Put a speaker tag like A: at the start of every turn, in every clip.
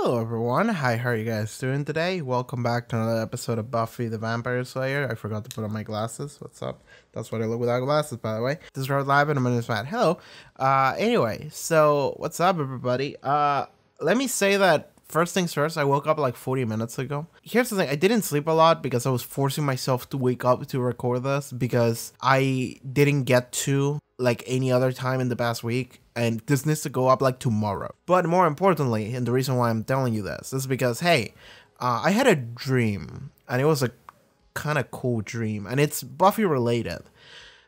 A: Hello everyone, hi, how are you guys doing today? Welcome back to another episode of Buffy the Vampire Slayer. I forgot to put on my glasses. What's up? That's what I look without glasses, by the way. This is Road Live and my name is Matt. Hello. Anyway, so what's up everybody? Let me say that first things first, I woke up like 40 minutes ago. Here's the thing, I didn't sleep a lot because I was forcing myself to wake up to record this because I didn't get to like any other time in the past week, and this needs to go up like tomorrow. But more importantly, and the reason why I'm telling you this is because, hey, I had a dream, and it was a kind of cool dream, and it's Buffy related.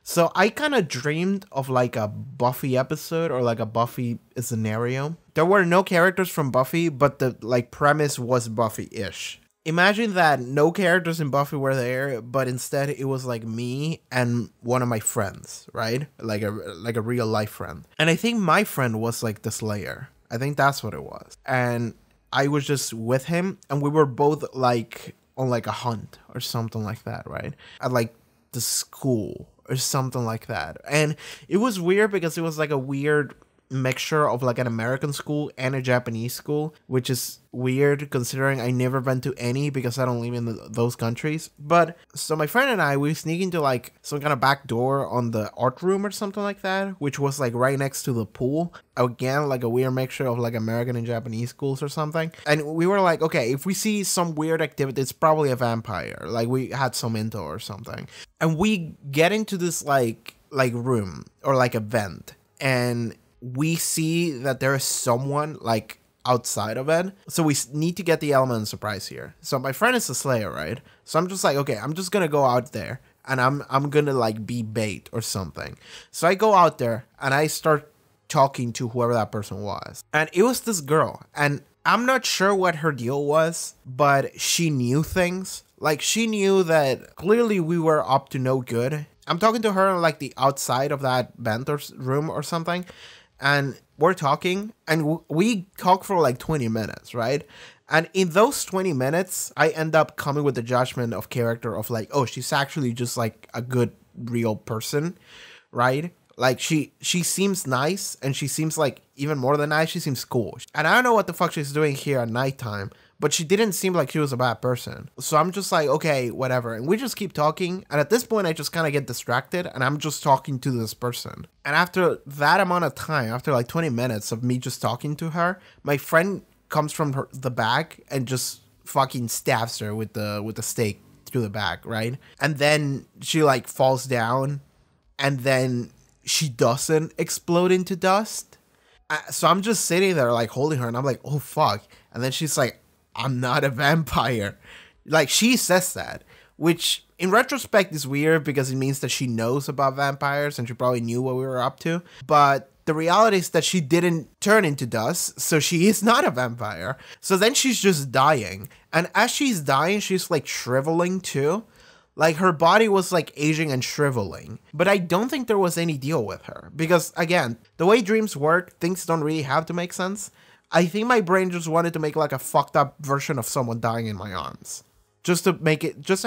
A: So I kind of dreamed of like a Buffy episode or like a Buffy scenario. There were no characters from Buffy, but the like premise was Buffy-ish. Imagine that no characters in Buffy were there, but instead it was like me and one of my friends, right? Like a real life friend. And I think my friend was like the Slayer. I think that's what it was. And I was just with him, and we were both like on like a hunt or something like that, right? At like the school or something like that. And it was weird because it was like a weird mixture of like an American school and a Japanese school, which is weird considering I never been to any because I don't live in those countries. But so my friend and I, we sneak into like some kind of back door on the art room or something like that, which was like right next to the pool. Again, like a weird mixture of like American and Japanese schools or something. And we were like, okay, if we see some weird activity, it's probably a vampire. Like we had some intel or something. And we get into this like room or like a vent, and we see that there is someone like outside of it. So we need to get the element of surprise here. So my friend is a Slayer, right? So I'm just like, okay, I'm just gonna go out there and I'm gonna like be bait or something. So I go out there and I start talking to whoever that person was. And it was this girl. And I'm not sure what her deal was, but she knew things. Like she knew that clearly we were up to no good. I'm talking to her on like the outside of that vent or room or something. And we're talking, and we talk for like 20 minutes, right? And in those 20 minutes, I end up coming with the judgment of character of like, oh, she's actually just like a good, real person, right? Like she seems nice, and she seems like even more than nice, she seems cool. And I don't know what the fuck she's doing here at nighttime, but she didn't seem like she was a bad person. So I'm just like, okay, whatever. And we just keep talking. And at this point, I just kind of get distracted, and I'm just talking to this person. And after that amount of time, after like 20 minutes of me just talking to her, my friend comes from the back and just fucking stabs her with the stake through the back, right? And then she like falls down, and then she doesn't explode into dust. So I'm just sitting there like holding her, and I'm like, oh fuck. And then she's like, I'm not a vampire. Like she says that, which in retrospect is weird because it means that she knows about vampires and she probably knew what we were up to. But the reality is that she didn't turn into dust, so she is not a vampire. So then she's just dying. And as she's dying, she's like shriveling too. Like her body was like aging and shriveling. But I don't think there was any deal with her. Because again, the way dreams work, things don't really have to make sense. I think my brain just wanted to make like a fucked up version of someone dying in my arms. Just to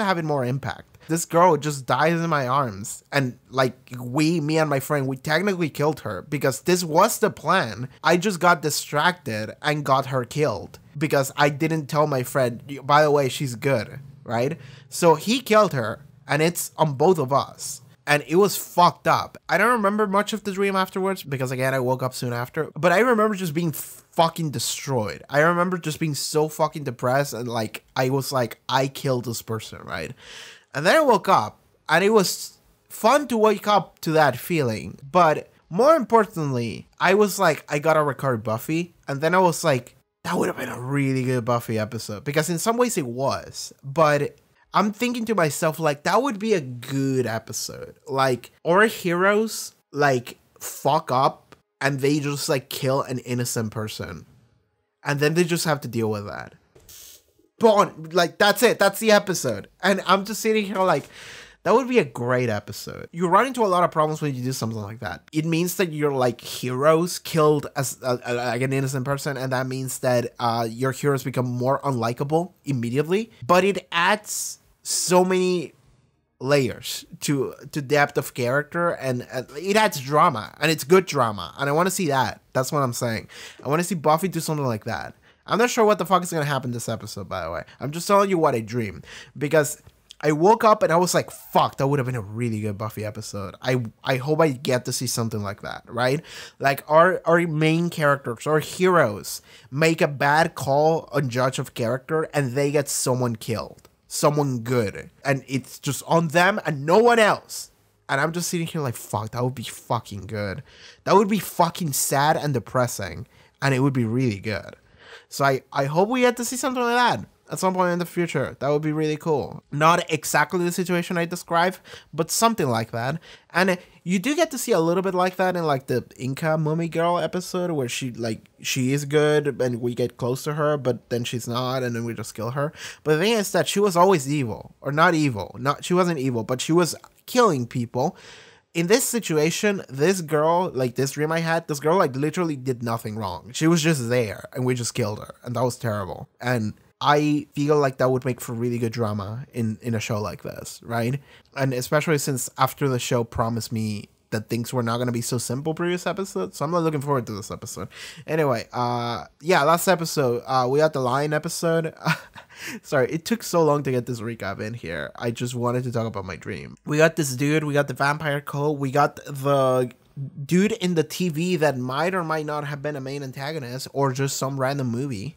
A: have it more impact. This girl just dies in my arms. And like me and my friend, we technically killed her because this was the plan. I just got distracted and got her killed because I didn't tell my friend, by the way, she's good, right? So he killed her, and it's on both of us. And it was fucked up. I don't remember much of the dream afterwards because, again, I woke up soon after. But I remember just being fucking destroyed. I remember just being so fucking depressed, and like I was like, I killed this person, right? And then I woke up, and it was fun to wake up to that feeling. But more importantly, I was like, I gotta record Buffy. And then I was like, that would have been a really good Buffy episode. Because in some ways it was. But I'm thinking to myself, like, that would be a good episode. Like, our heroes, like, fuck up and they just, like, kill an innocent person. And then they just have to deal with that. But, like, that's it. That's the episode. And I'm just sitting here like, that would be a great episode. You run into a lot of problems when you do something like that. It means that your, like, heroes killed as like an innocent person. And that means that your heroes become more unlikable immediately. But it adds so many layers to depth of character, and it adds drama, and it's good drama, and I want to see that. That's what I'm saying. I want to see Buffy do something like that. I'm not sure what the fuck is gonna happen this episode, by the way. I'm just telling you what I dreamed. Because I woke up and I was like, fuck, that would have been a really good Buffy episode. I hope I get to see something like that, right? Like our main characters, our heroes, make a bad call on judge of character and they get someone killed. Someone good. And it's just on them and no one else. And I'm just sitting here like, fuck, that would be fucking good. That would be fucking sad and depressing. And it would be really good. So I hope we get to see something like that at some point in the future. That would be really cool. Not exactly the situation I described, but something like that. And you do get to see a little bit like that in like the Inca Mummy Girl episode where she is good and we get close to her, but then she's not and then we just kill her. But the thing is that she was always evil. Or not evil. She wasn't evil, but she was killing people. In this situation, this girl, like this dream I had, this girl like literally did nothing wrong. She was just there and we just killed her. And that was terrible. And I feel like that would make for really good drama in a show like this, right? And especially since after the show promised me that things were not going to be so simple previous episodes. So I'm not looking forward to this episode. Anyway, yeah, last episode, we got the lion episode. Sorry, it took so long to get this recap in here. I just wanted to talk about my dream. We got this dude, we got the vampire cult, we got the dude in the TV that might or might not have been a main antagonist or just some random movie.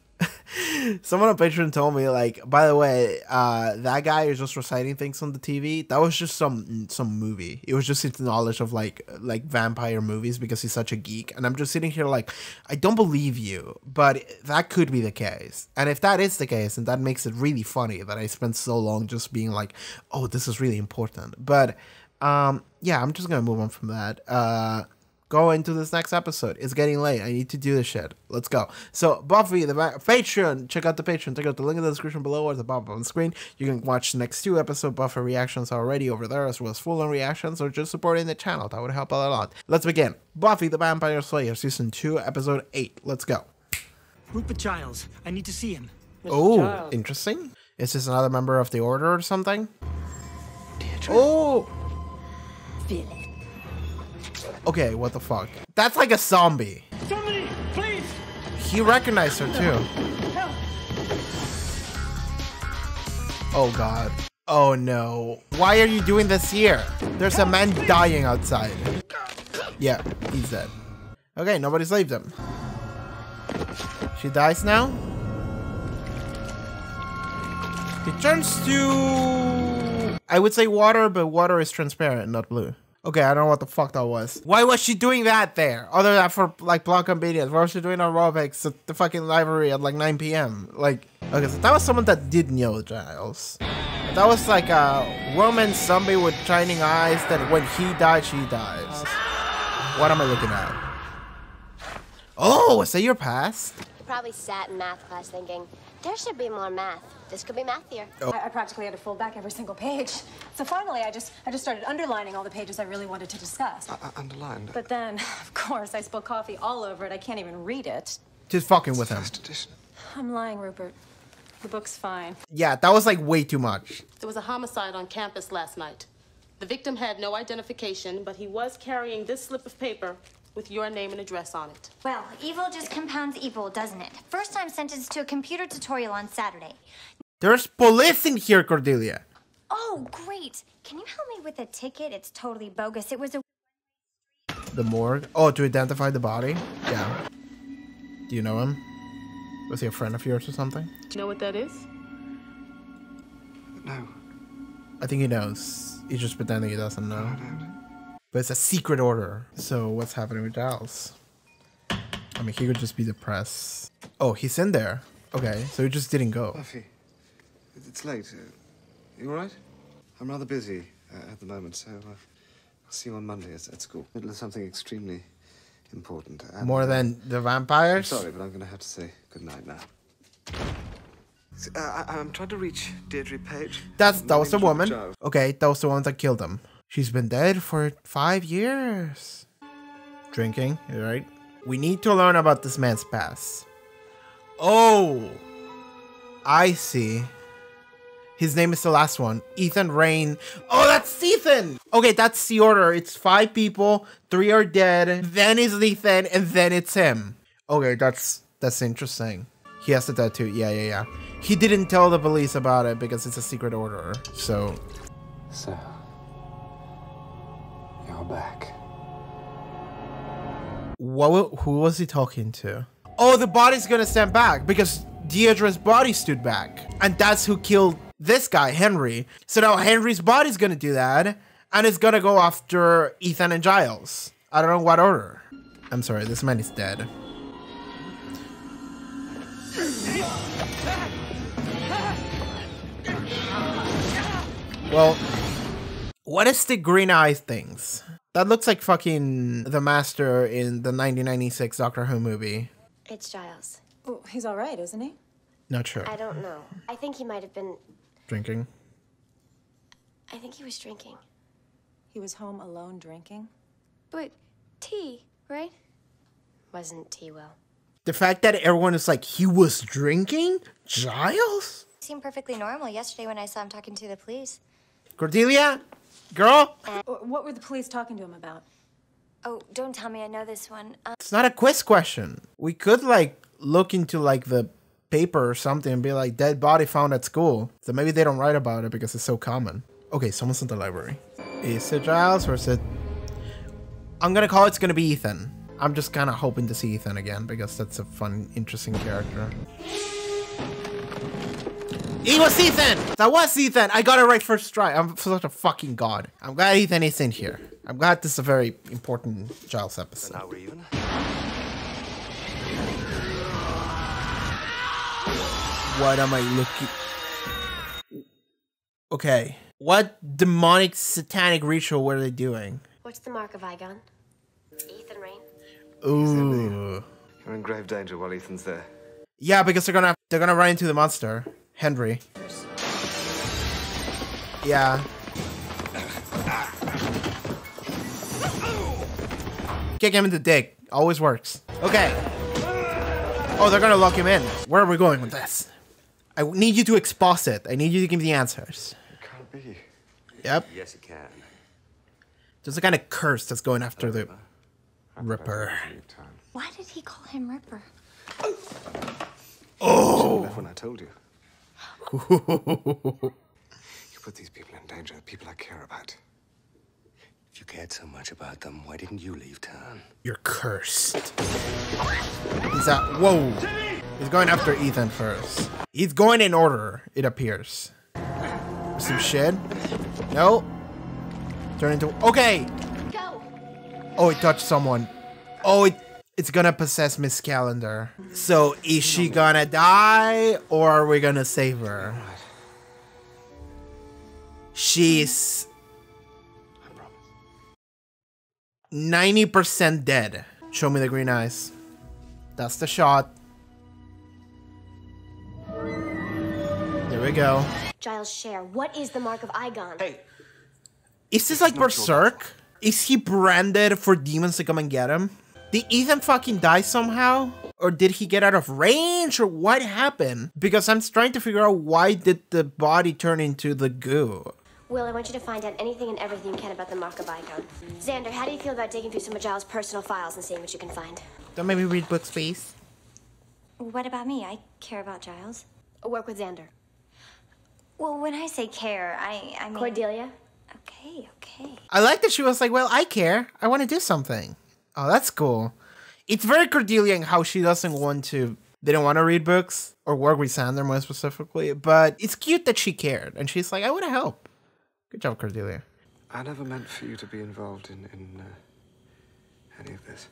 A: Someone on Patreon told me, like, by the way, that guy is just reciting things on the TV. That was just some movie. It was just his knowledge of like vampire movies because he's such a geek. And I'm just sitting here like, I don't believe you, but that could be the case. And if that is the case, and that makes it really funny that I spent so long just being like, oh, this is really important. But yeah, I'm just gonna move on from that. Go into this next episode. It's getting late. I need to do this shit. Let's go. So, Buffy, the Patreon. Check out the Patreon. Check out the link in the description below or the bottom on the screen. You can watch the next 2 episode Buffy reactions already over there, as well as full-on reactions, or just supporting the channel. That would help out a lot. Let's begin. Buffy the Vampire Slayer, Season 2, Episode 8. Let's go.
B: Rupert Giles. I need to see him.
A: Oh, interesting. Is this another member of the Order or something?
B: Deirdre.
A: Oh!
C: Feel it.
A: Okay, what the fuck? That's like a zombie.
B: Somebody, please!
A: He recognized her too.
B: Help!
A: Oh god. Oh no. Why are you doing this here? There's a man dying outside. Yeah, he's dead. Okay, nobody saved him. She dies now? He turns to... I would say water, but water is transparent, not blue. Okay, I don't know what the fuck that was. Why was she doing that there? Other than for, like, plot convenience. Why was she doing aerobics at the fucking library at, like, 9 p.m.? Like, okay, so that was someone that did know Giles. That was, like, a woman zombie with shining eyes that when he dies, she dies. What am I looking at? Oh, is that your past?
D: Probably sat in math class thinking, there should be more math. This could be mathier.
A: Oh.
C: I practically had to fold back every single page. So finally, I just started underlining all the pages I really wanted to discuss.
E: Underlined?
C: But then, of course, I spilled coffee all over it. I can't even read it.
A: Just fucking with him.
E: First edition.
C: I'm lying, Rupert. The book's fine.
A: Yeah, that was like way too much.
F: There was a homicide on campus last night. The victim had no identification, but he was carrying this slip of paper with your name and address on it.
G: Well, evil just compounds evil, doesn't it? First I'm sentenced to a computer tutorial on Saturday.
A: There's police in here, Cordelia.
G: Oh, great. Can you help me with a ticket? It's totally bogus. It was a...
A: The morgue. Oh, to identify the body? Yeah. Do you know him? Was he a friend of yours or something?
F: Do you know what that is?
E: No.
A: I think he knows. He's just pretending he doesn't know.
E: I don't.
A: But it's a secret order. So what's happening with Giles? I mean, he could just be depressed. Oh, he's in there. Okay, so he just didn't go.
E: Buffy, it's late. You all right? I'm rather busy at the moment, so I'll see you on Monday at school. Middle of something extremely important. And,
A: More than the
E: I'm
A: vampires?
E: sorry, but I'm going to have to say goodnight now. I'm trying to reach Deirdre Page.
A: That was the woman.
E: Giles.
A: Okay, that was the one that killed him. She's been dead for 5 years. Drinking, right? We need to learn about this man's past. Oh, I see. His name is the last one. Ethan Rain. Oh, that's Ethan! Okay, that's the order. It's 5 people, 3 are dead, then it's Ethan, and then it's him. Okay, that's interesting. He has the tattoo. Yeah. He didn't tell the police about it because it's a secret order. So
E: you're back.
A: who was he talking to? Oh, the body's gonna stand back because Deirdre's body stood back. And that's who killed this guy, Henry. So now Henry's body's gonna do that. And it's gonna go after Ethan and Giles. I don't know what order. I'm sorry, this man is dead. Well, what is the green eye things? That looks like fucking the Master in the 1996 Doctor Who movie.
D: It's Giles.
C: Oh, he's all right, isn't he?
A: Not sure.
D: I don't know. I think he might have been...
A: Drinking.
D: I think he was drinking.
C: He was home alone drinking?
D: But tea, right? Wasn't tea well.
A: The fact that everyone is like, he was drinking? Giles?
G: Seemed perfectly normal yesterday when I saw him talking to the police.
A: Cordelia? Girl?
C: What were the police talking to him about?
G: Oh, don't tell me I know this one.
A: It's not a quiz question. We could like look into like the paper or something and be like, dead body found at school. So maybe they don't write about it because it's so common. Okay, someone's in the library. Is it Giles or is it... I'm gonna call it's gonna be Ethan. I'm just kind of hoping to see Ethan again because that's a fun, interesting character. It was Ethan! That was Ethan! I got it right first try. I'm such a fucking god. I'm glad Ethan is in here. I'm glad this is a very important Giles episode.
E: Now we're even.
A: What am I looking... Okay. What demonic satanic ritual were they doing?
D: What's the mark of Igon? Ethan Rain.
A: Ooh.
E: You're in grave danger while Ethan's there.
A: Yeah, because they're gonna run into the monster. Henry. Yeah. Kick him in the dick. Always works. Okay. Oh, they're gonna lock him in. Where are we going with this? I need you to exposit. I need you to give me the answers.
E: It can't be.
A: Yep.
E: Yes, it can.
A: There's a kind of curse that's going after the Ripper.
G: Why did he call him Ripper?
E: Oh! Left when I told you. You put these people in danger, people I care about. If you cared so much about them, why didn't you leave town?
A: You're cursed. He's at... Whoa! He's going after Ethan first. He's going in order, it appears. Some shit. No. Turn into... Okay!
D: Go!
A: Oh, it touched someone. Oh, it's gonna possess Miss Calendar. So, is she gonna die, or are we gonna save her? She's... 90% dead. Show me the green eyes. That's the shot. There we go.
D: Giles, share. What is the mark of Igon?
E: Hey!
A: Is this like Berserk? Is he branded for demons to come and get him? Did Ethan fucking die somehow? Or did he get out of range? Or what happened? Because I'm trying to figure out why did the body turn into the goo?
D: Will, I want you to find out anything and everything you can about the mark of Igon. Xander, how do you feel about digging through some of Giles' personal files and seeing what you can find?
A: Don't make me read books, please.
G: What about me? I care about Giles.
D: Work with Xander.
G: Well, when I say care, I mean...
D: Cordelia?
G: Okay.
A: I like that she was like, well, I care. I want to do something. Oh, that's cool. It's very Cordelia in how she doesn't want to... Didn't want to read books or work with Xander more specifically. But it's cute that she cared. And she's like, I want to help. Good job, Cordelia.
E: I never meant for you to be involved in any of this.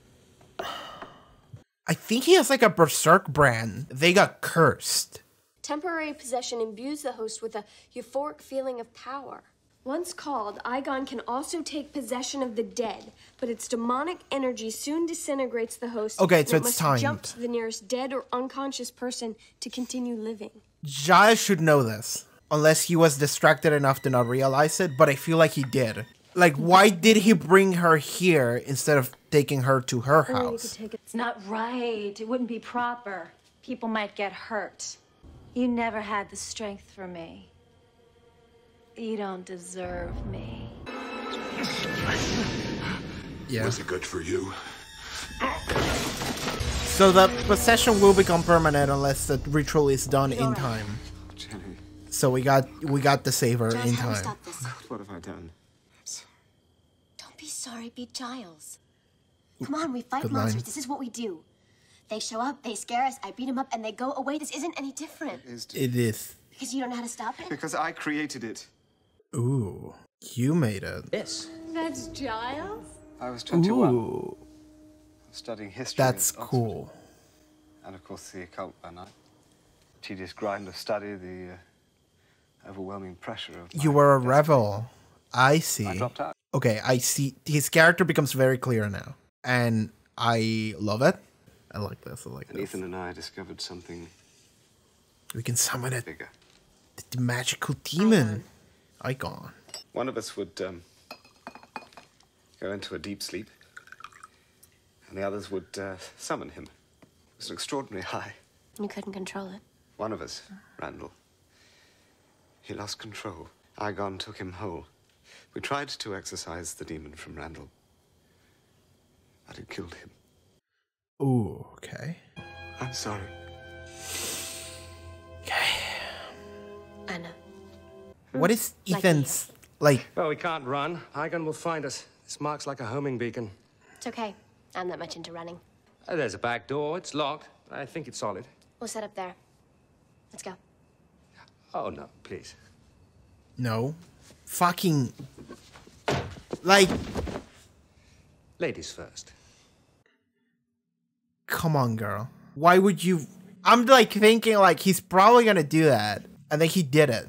A: I think he has like a Berserk brand. They got cursed.
H: Temporary possession imbues the host with a euphoric feeling of power. Once called, Igon can also take possession of the dead, but its demonic energy soon disintegrates the host.
A: Okay, so
H: and it
A: it's
H: must
A: timed.
H: jump to the nearest dead or unconscious person to continue living.
A: Giles should know this. Unless he was distracted enough to not realize it, but I feel like he did. Like, why did he bring her here instead of taking her to her house?
C: It's not right. It wouldn't be proper. People might get hurt. You never had the strength for me. You don't deserve me.
A: Yeah.
I: Was it good for you?
A: So the possession will become permanent unless the ritual is done in time.
E: Jenny,
A: So we got the saver
D: Giles,
A: in
D: how do we
A: time.
D: stop this?
E: what have I done?
D: Don't be sorry, be Giles. Come on, we fight
A: Good
D: monsters.
A: line.
D: This is what we do. They show up, they scare us, I beat them up, and they go away. This isn't any different.
A: It is.
D: Because you don't know how to stop it?
E: Because I created it.
A: Ooh, you made it.
B: This.
C: That's Giles?
E: I was 21,
A: Ooh,
E: studying history.
A: that's
E: at Oxford.
A: cool.
E: And of course the occult by night. Tedious grind of study, the overwhelming pressure of
A: You
E: my
A: were a
E: destiny.
A: rebel. I see.
E: I dropped out.
A: Okay, I see. His character becomes very clear now, and I love it. I like this. I like
E: And
A: this.
E: Ethan and I discovered something
A: We can summon it.
E: bigger.
A: The magical demon. Icon.
E: One of us would go into a deep sleep, and the others would summon him. It was an extraordinary high.
D: You couldn't control it.
E: One of us, Randall, he lost control. Igon took him whole. We tried to exorcise the demon from Randall, but it killed him.
A: Ooh, okay.
E: I'm sorry.
D: I know.
A: What is
D: Like
A: Ethan's like?
I: Well, we can't run. Igon will find us. This marks like a homing beacon.
D: It's okay. I'm not much into running.
I: There's a back door. It's locked. I think it's solid.
D: We'll set up there. Let's go.
I: Oh, no, please.
A: No, fucking like.
I: Ladies first.
A: Come on, girl. Why would you? I'm like thinking like he's probably gonna do that, and then he did it.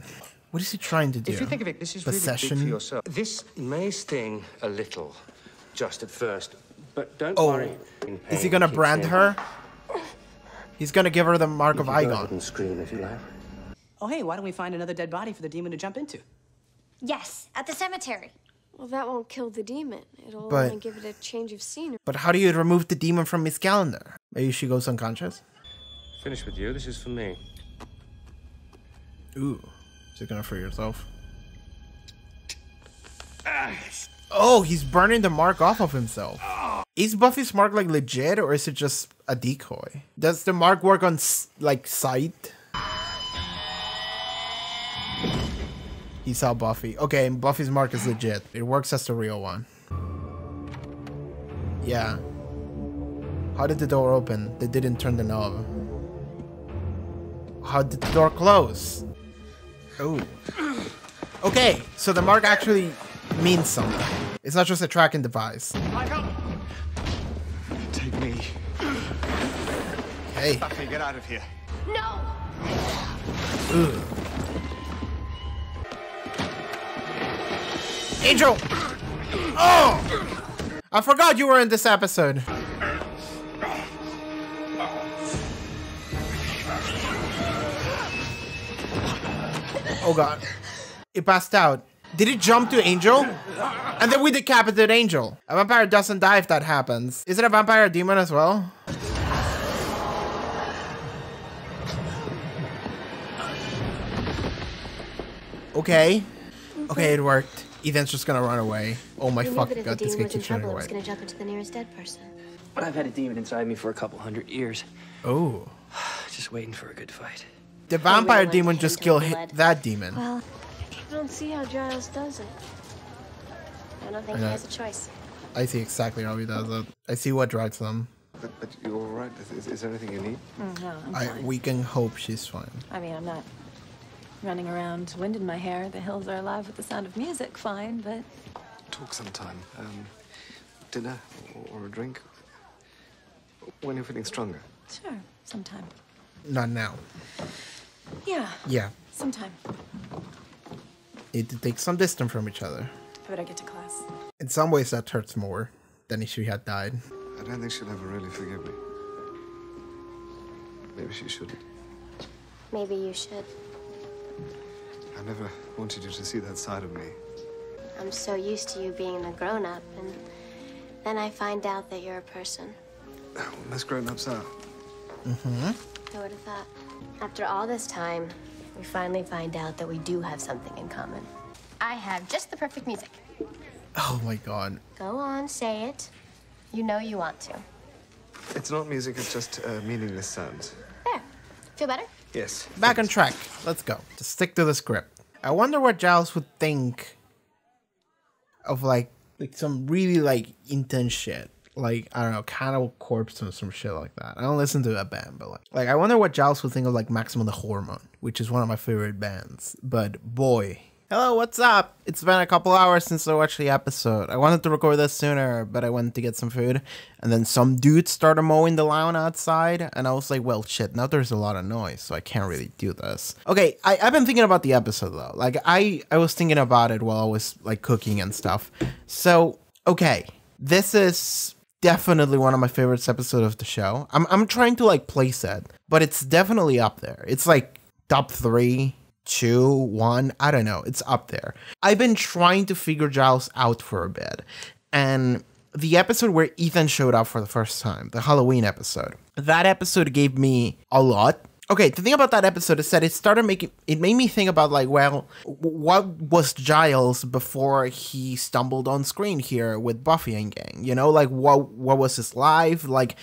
A: What is he trying to do?
I: If you think of it, this is
A: Possession?
I: really big for yourself. This may sting a little, just at first, but don't
A: Oh,
I: worry.
A: is he gonna brand her? He's gonna give her the mark of
I: Igon.
A: Igon.
I: Scream if you like.
J: Oh, hey, why don't we find another dead body for the demon to jump into?
G: Yes, at the cemetery.
H: Well, that won't kill the demon. It'll
A: But-
H: only give it a change of scenery.
A: But how do you remove the demon from his calendar? Maybe she goes unconscious.
I: Finish with you. This is for me.
A: Ooh, is it gonna free yourself? Oh, he's burning the mark off of himself. Is Buffy's mark like legit, or is it just a decoy? Does the mark work on like sight? He saw Buffy. Okay, Buffy's mark is legit. It works as the real one. Yeah. How did the door open? They didn't turn the knob. How did the door close? Oh. Okay, so the mark actually means something. It's not just a tracking device.
E: Take me.
A: Hey.
E: Buffy, get out of here.
D: No!
A: Ugh. Angel! Oh! I forgot you were in this episode. Oh god. It passed out. Did it jump to Angel? And then we decapitate Angel. A vampire doesn't die if that happens. Is it a vampire demon as well? Okay. Okay, it worked. Ethan's just gonna run away. Oh my
D: You knew
A: fuck,
D: that if the
A: god, this
D: demon
A: guy
D: was in
A: keeps running
D: trouble, it
A: away.
D: was going to jump into the nearest dead person.
J: I've had a demon inside me for a couple 100 years.
A: Oh.
J: Just waiting for a good fight.
A: The vampire
D: really
A: demon
D: like
A: just
D: him
A: killed
D: to blood.
A: that demon.
D: Well,
H: I don't see how Giles does it.
D: I don't think
A: I
D: he
A: know.
D: has a choice.
A: I see exactly how he does it. I see what drives them.
E: But you're all right. Is there anything you need?
C: No, I'm fine.
A: We can hope she's fine.
C: I mean, I'm not running around, wind in my hair. The hills are alive with the sound of music, fine, but
E: Talk sometime. Dinner or a drink? When you're feeling stronger.
C: sure, sometime.
A: Not now.
C: Yeah,
A: Yeah.
C: sometime.
A: Need to take some distance from each other.
C: I better get to class.
A: In some ways, that hurts more than if she had died.
E: I don't think she'll ever really forgive me. Maybe she shouldn't.
D: Maybe you should.
E: I never wanted you to see that side of me.
D: I'm so used to you being a grown-up, and then I find out that you're a person.
E: Most grown-ups are.
A: Mm-hmm.
D: Who would have thought? After all this time, we finally find out that we do have something in common. I have just the perfect music.
A: Oh my god.
D: Go on, say it. You know you want to.
E: It's not music, it's just meaningless sounds.
D: There. Feel better?
E: Yes.
A: Back on track. Let's go. Just stick to the script. I wonder what Giles would think of like some really like intense shit. Like, I don't know, Cannibal Corpse or some shit like that. I don't listen to that band, but like I wonder what Giles would think of like Maximum the Hormone, which is one of my favorite bands. But boy. Hello, what's up? It's been a couple hours since I watched the episode. I wanted to record this sooner, but I went to get some food. And then some dude started mowing the lawn outside. And I was like, well, shit, now there's a lot of noise, so I can't really do this. Okay, I've been thinking about the episode, though. Like, I was thinking about it while I was, like, cooking and stuff. So, okay, this is definitely one of my favorite episodes of the show. I'm trying to, like, place it, but it's definitely up there. It's, like, top 3. 2, 1, I don't know, it's up there. I've been trying to figure Giles out for a bit, and the episode where Ethan showed up for the first time, the Halloween episode, that episode gave me a lot. Okay, the thing about that episode is that it made me think about like, well, what was Giles before he stumbled on screen here with Buffy and gang, you know, like what was his life, like.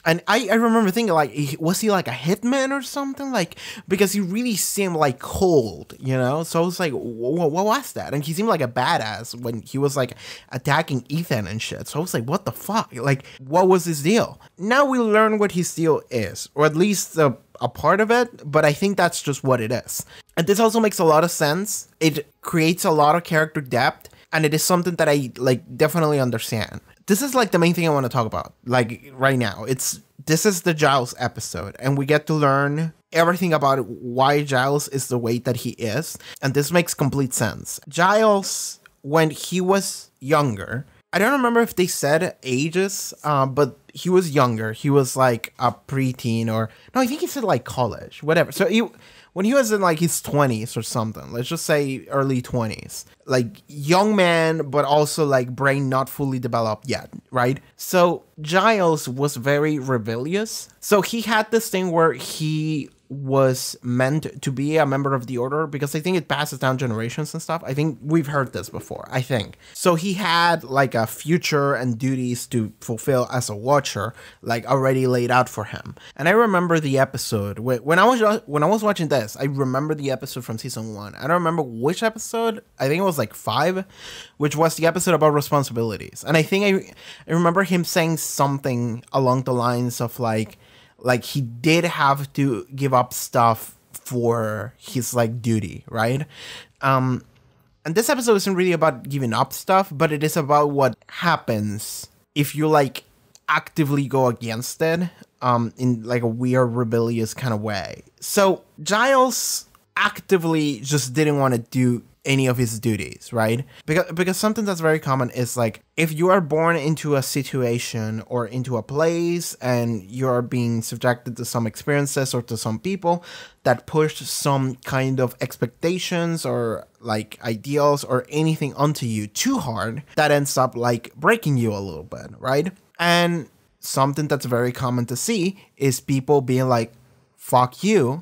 A: And I remember thinking, like, was he like a hitman or something? Like, because he really seemed like cold, you know? So I was like, what was that? And he seemed like a badass when he was like attacking Ethan and shit. So I was like, what the fuck? Like, what was his deal? Now we learn what his deal is, or at least a part of it, but I think that's just what it is. And this also makes a lot of sense. It creates a lot of character depth, and it is something that I like definitely understand. This is like the main thing I want to talk about, like right now. This is the Giles episode, and we get to learn everything about why Giles is the way that he is, and this makes complete sense. Giles, when he was younger, I don't remember if they said ages, but he was younger. He was like a preteen, or no, I think he said like college, whatever. So when he was in like his 20s or something, let's just say early 20s, like young man, but also like brain not fully developed yet, right? So Giles was very rebellious. So he had this thing where he was meant to be a member of the Order, because I think it passes down generations and stuff. I think we've heard this before, I think. So he had like a future and duties to fulfill as a Watcher, like already laid out for him. And I remember the episode when I was watching this. I remember the episode from season 1. I don't remember which episode. I think it was like 5, which was the episode about responsibilities. And I think I remember him saying something along the lines of like he did have to give up stuff for his like duty, right? And this episode isn't really about giving up stuff, but it is about what happens if you like actively go against it in like a weird rebellious kind of way. So Giles actively just didn't want to do any of his duties, right? Because something that's very common is like, if you are born into a situation or into a place and you're being subjected to some experiences or to some people that push some kind of expectations or like ideals or anything onto you too hard, that ends up like breaking you a little bit, right? And something that's very common to see is people being like, fuck you,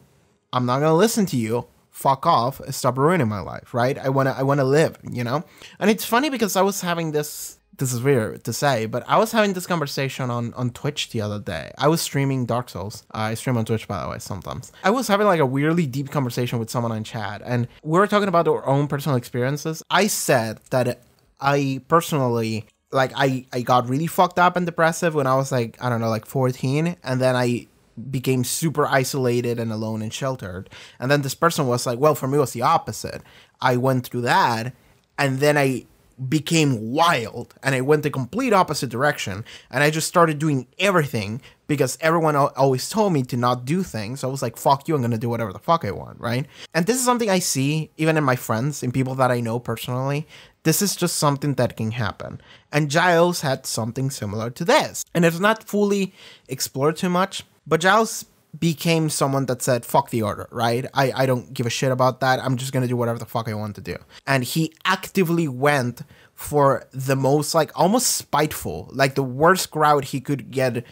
A: I'm not gonna listen to you, fuck off, stop ruining my life, right? I wanna live, you know? And it's funny because I was having this is weird to say, but I was having this conversation on Twitch the other day. I was streaming Dark Souls. I stream on Twitch, by the way, sometimes. I was having like a weirdly deep conversation with someone in chat, and we were talking about our own personal experiences. I said that I personally, like, I got really fucked up and depressive when I was like, I don't know, like 14, and then I became super isolated and alone and sheltered. And then this person was like, well, for me it was the opposite. I went through that, and then I became wild, and I went the complete opposite direction, and I just started doing everything because everyone always told me to not do things. So I was like, fuck you, I'm gonna do whatever the fuck I want, right? And this is something I see even in my friends, in people that I know personally. This is just something that can happen. And Giles had something similar to this. And it's not fully explored too much, but Giles became someone that said, fuck the Order, right? I don't give a shit about that. I'm just going to do whatever the fuck I want to do. And he actively went for the most, like, almost spiteful, like the worst crowd he could get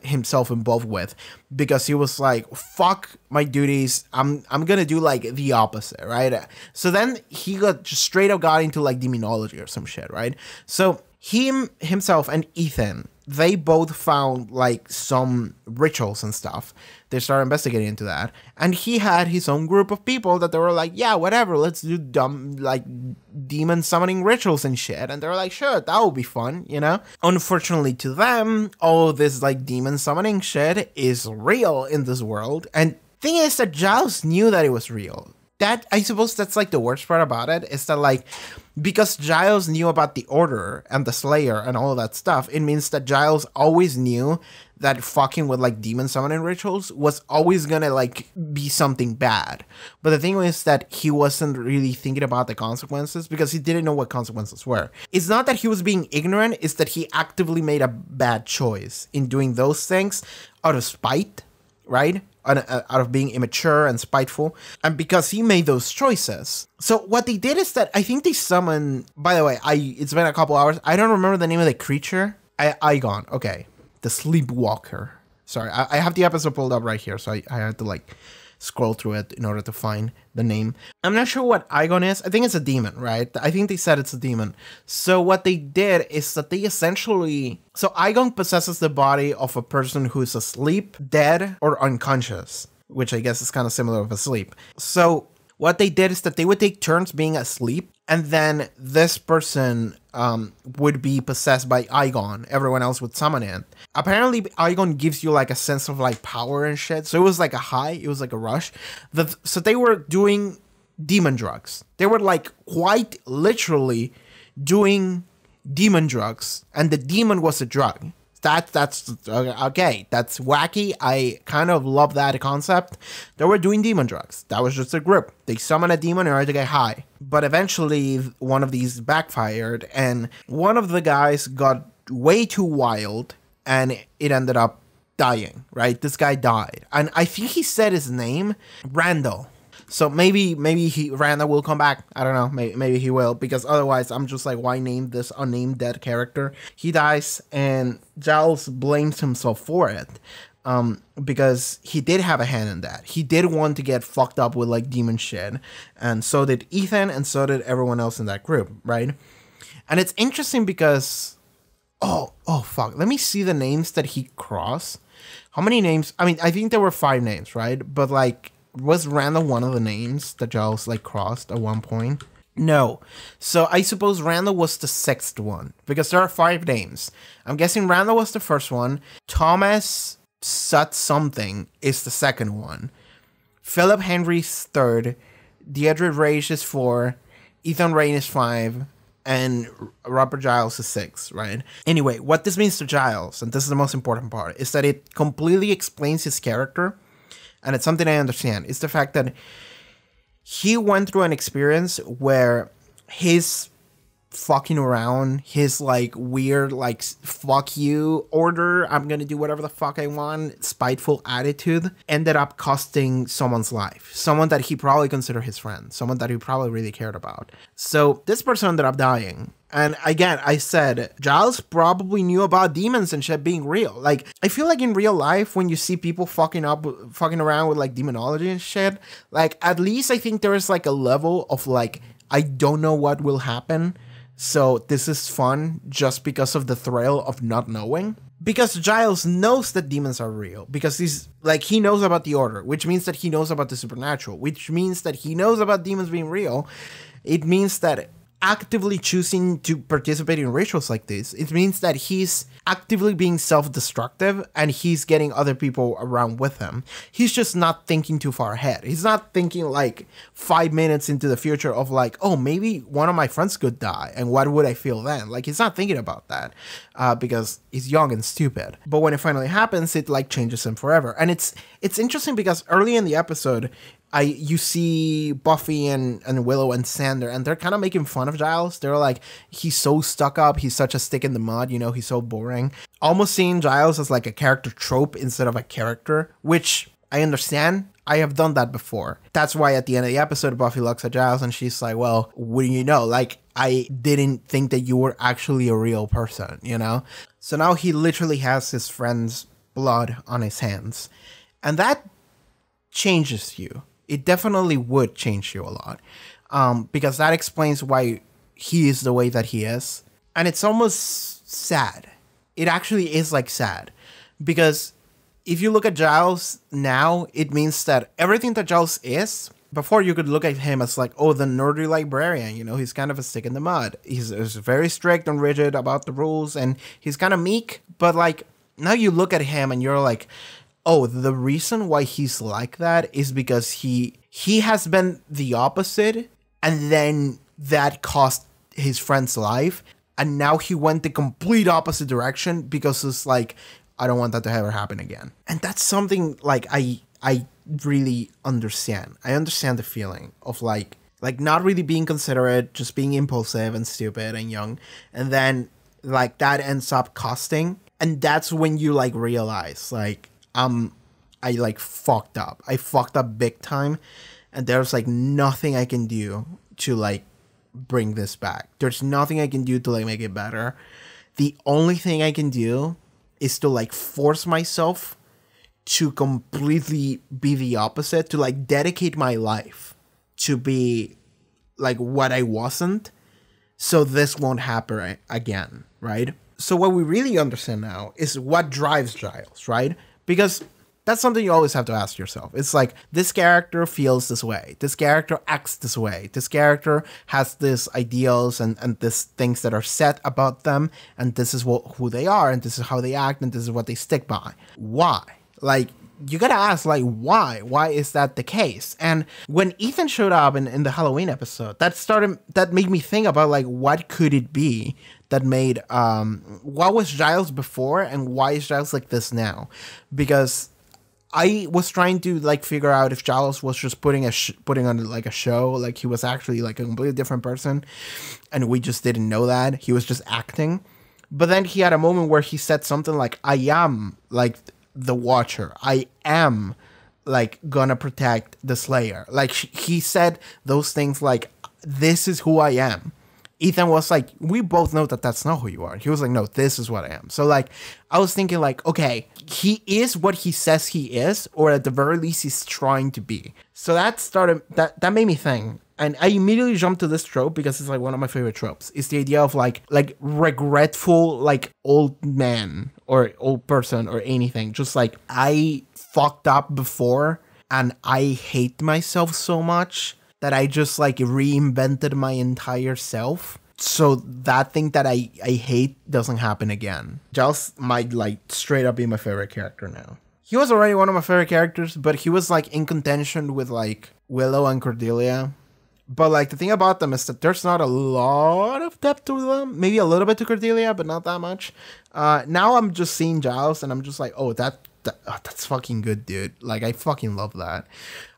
A: himself involved with, because he was like, fuck my duties, I'm gonna do like the opposite, right? So then he just straight up got into like demonology or some shit, right? So himself and Ethan, they both found like some rituals and stuff. They started investigating into that, and he had his own group of people that they were like, yeah, whatever, let's do dumb like demon summoning rituals and shit. And they were like, sure, that would be fun, you know. Unfortunately to them, all this like demon summoning shit is real in this world, and thing is that Giles knew that it was real. That, I suppose that's like the worst part about it, is that like, because Giles knew about the Order and the Slayer and all of that stuff, it means that Giles always knew that fucking with like demon summoning rituals was always gonna like be something bad. But the thing is that he wasn't really thinking about the consequences because he didn't know what consequences were. It's not that he was being ignorant, it's that he actively made a bad choice in doing those things out of spite, right? Out of being immature and spiteful, and because he made those choices. So what they did is that I think they summoned, by the way, it's been a couple hours, I don't remember the name of the creature. Igon, okay. The Sleepwalker. Sorry, I have the episode pulled up right here, so I had to like scroll through it in order to find the name. I'm not sure what Igon is. I think it's a demon, right? I think they said it's a demon. So what they did is that they essentially... So Igon possesses the body of a person who's asleep, dead, or unconscious, which I guess is kind of similar with asleep. So what they did is that they would take turns being asleep, and then this person would be possessed by Igon. Everyone else would summon it. Apparently, Igon gives you like a sense of like power and shit. So it was like a high. It was like a rush. So they were doing demon drugs. They were like quite literally doing demon drugs. And the demon was a drug. That's okay. That's wacky. I kind of love that concept. They were doing demon drugs. That was just a group. They summoned a demon in order to get high. But eventually, one of these backfired, and one of the guys got way too wild, and it ended up dying, right? This guy died. And I think he said his name, Randall. So maybe Randall will come back. I don't know. Maybe he will, because otherwise I'm just like, why name this unnamed dead character? He dies, and Giles blames himself for it, because he did have a hand in that. He did want to get fucked up with like demon shit, and so did Ethan, and so did everyone else in that group, right? And it's interesting because oh fuck, let me see the names that he crossed. How many names? I mean, I think there were 5 names, right? But like, was Randall one of the names that Giles like crossed at one point? No. So I suppose Randall was the 6th one, because there are 5 names. I'm guessing Randall was the first one. Thomas Sut something is the 2nd one. Philip Henry's 3rd. Deirdre Rage is 4. Ethan Rain is 5. And Robert Giles is 6, right? Anyway, what this means to Giles, and this is the most important part, is that it completely explains his character. And it's something I understand. It's the fact that he went through an experience where his fucking around, his like weird like fuck you order, I'm gonna do whatever the fuck I want, spiteful attitude, ended up costing someone's life. Someone that he probably considered his friend. Someone that he probably really cared about. So this person ended up dying. And again, I said, Giles probably knew about demons and shit being real. Like, I feel like in real life, when you see people fucking around with like demonology and shit, like at least I think there is like a level of like, I don't know what will happen, so this is fun just because of the thrill of not knowing. Because Giles knows that demons are real, because he's like, he knows about the Order, which means that he knows about the supernatural, which means that he knows about demons being real. It means that actively choosing to participate in rituals like this, it means that he's actively being self-destructive and he's getting other people around with him. He's just not thinking too far ahead. He's not thinking like 5 minutes into the future of like, oh, maybe one of my friends could die and what would I feel then? Like, he's not thinking about that because he's young and stupid. But when it finally happens, it like changes him forever. And it's interesting because early in the episode, you see Buffy and Willow and Sander, and they're kind of making fun of Giles. They're like, he's so stuck up, he's such a stick in the mud, you know, he's so boring. Almost seeing Giles as like a character trope instead of a character, which I understand. I have done that before. That's why at the end of the episode, Buffy looks at Giles and she's like, well, what do you know? Like, I didn't think that you were actually a real person, you know? So now he literally has his friend's blood on his hands. And that changes you. It definitely would change you a lot, because that explains why he is the way that he is. And it's almost sad. It actually is like sad. Because if you look at Giles now, it means that everything that Giles is, before you could look at him as like, oh, the nerdy librarian, you know, he's kind of a stick in the mud. He's very strict and rigid about the rules, and he's kind of meek. But like, now you look at him and you're like, oh, the reason why he's like that is because he has been the opposite, and then that cost his friend's life, and now he went the complete opposite direction because it's like, I don't want that to ever happen again. And that's something like I really understand. I understand the feeling of like not really being considerate, just being impulsive and stupid and young, and then like that ends up costing, and that's when you like realize like I like fucked up. I fucked up big time, and there's like nothing I can do to like bring this back. There's nothing I can do to like make it better. The only thing I can do is to like force myself to completely be the opposite, to like dedicate my life to be like what I wasn't, so this won't happen again, right? So what we really understand now is what drives Giles, right? Because that's something you always have to ask yourself. It's like, this character feels this way. This character acts this way. This character has these ideals and these things that are set about them. And this is who they are. And this is how they act. And this is what they stick by. Why? Like, you gotta ask, like, why? Why is that the case? And when Ethan showed up in the Halloween episode, that made me think about, like, what could it be that made, what was Giles before and why is Giles like this now? Because I was trying to like figure out if Giles was just putting on like a show, like he was actually like a completely different person, and we just didn't know that. He was just acting. But then he had a moment where he said something like, I am like the Watcher. I am like gonna protect the Slayer. Like he said those things like, this is who I am. Ethan was like, we both know that that's not who you are. He was like, no, this is what I am. So like, I was thinking like, okay, he is what he says he is, or at the very least he's trying to be. So that made me think. And I immediately jumped to this trope because it's like one of my favorite tropes. It's the idea of like regretful, like old man or old person or anything. Just like, I fucked up before and I hate myself so much that I just like reinvented my entire self. So that thing that I hate doesn't happen again. Giles might like straight up be my favorite character now. He was already one of my favorite characters, but he was like in contention with like Willow and Cordelia. But like the thing about them is that there's not a lot of depth to them. Maybe a little bit to Cordelia, but not that much. Now I'm just seeing Giles and I'm just like, oh, that's fucking good, dude. Like I fucking love that.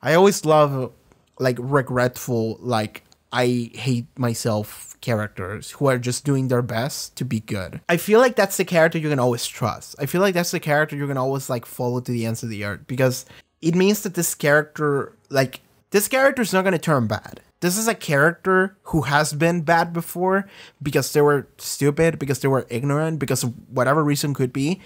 A: I always love like regretful, like I hate myself characters who are just doing their best to be good. I feel like that's the character you can always trust. I feel like that's the character you can always like follow to the ends of the earth, because it means that this character is not going to turn bad. This is a character who has been bad before because they were stupid, because they were ignorant, because of whatever reason could be,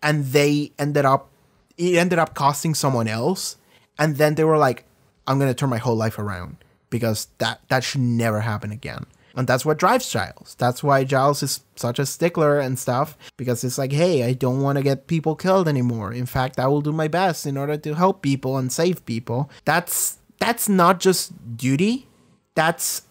A: and it ended up costing someone else, and then they were like, I'm going to turn my whole life around because that should never happen again. And that's what drives Giles. That's why Giles is such a stickler and stuff, because it's like, hey, I don't want to get people killed anymore. In fact, I will do my best in order to help people and save people. That's not just duty. That's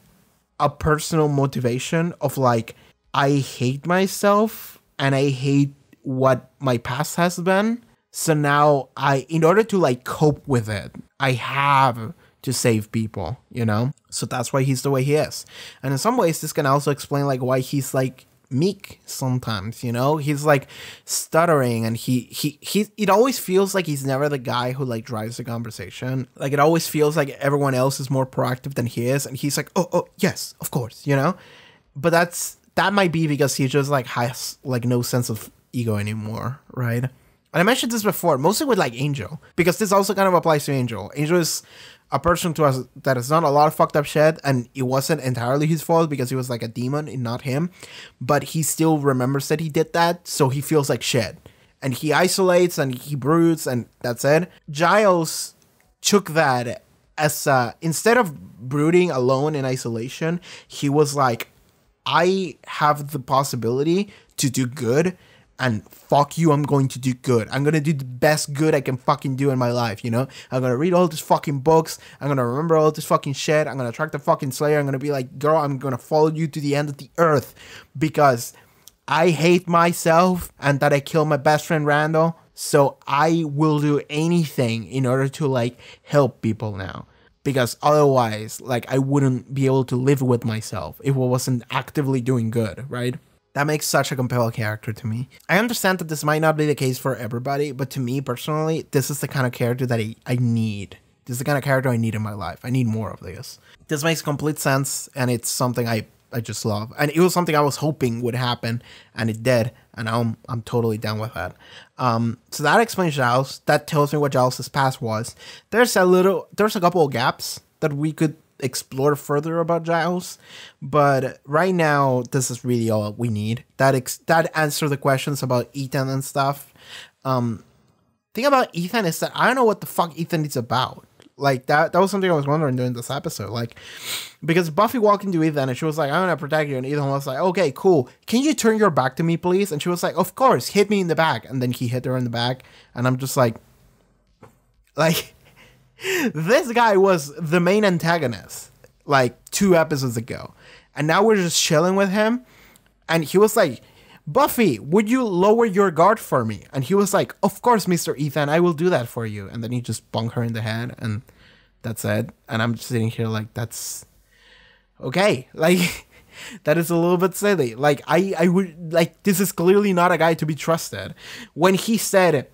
A: a personal motivation of like, I hate myself and I hate what my past has been. So now in order to like cope with it, I have to save people, you know? So that's why he's the way he is. And in some ways, this can also explain like why he's like meek sometimes, you know? He's like stuttering, and it always feels like he's never the guy who like drives the conversation. Like it always feels like everyone else is more proactive than he is, and he's like, oh yes, of course, you know? But that might be because he just like has like no sense of ego anymore, right? And I mentioned this before, mostly with like Angel, because this also kind of applies to Angel. Angel is a person that has done a lot of fucked up shit, and it wasn't entirely his fault because he was like a demon and not him, but he still remembers that he did that, so he feels like shit. And he isolates and he broods, and that's it. Giles took that as, instead of brooding alone in isolation, he was like, I have the possibility to do good, and fuck you, I'm going to do good. I'm going to do the best good I can fucking do in my life, you know? I'm going to read all these fucking books. I'm going to remember all this fucking shit. I'm going to track the fucking Slayer. I'm going to be like, girl, I'm going to follow you to the end of the earth because I hate myself and that I killed my best friend Randall. So I will do anything in order to like help people now. Because otherwise, like, I wouldn't be able to live with myself if I wasn't actively doing good, right? That makes such a compelling character to me. I understand that this might not be the case for everybody, but to me personally, this is the kind of character that I need. This is the kind of character I need in my life. I need more of this. This makes complete sense, and it's something I just love. And it was something I was hoping would happen, and it did, and I'm totally down with that. So that explains Giles. That tells me what Giles' past was. There's a couple of gaps that we could explore further about Giles, but right now this is really all we need. That answer the questions about Ethan and stuff. Thing about Ethan is that I don't know what the fuck Ethan is about. Like that was something I was wondering during this episode. Like, because Buffy walked into Ethan and she was like, I'm gonna protect you, and Ethan was like, okay, cool. Can you turn your back to me, please? And she was like, of course, hit me in the back. And then he hit her in the back, and I'm just like this guy was the main antagonist like 2 episodes ago, and now we're just chilling with him, and he was like, Buffy, would you lower your guard for me? And he was like, of course, Mr. Ethan, I will do that for you. And then he just bonked her in the head, and that's it. And I'm just sitting here like, that's okay. Like, that is a little bit silly. Like, I would, like, this is clearly not a guy to be trusted. When he said,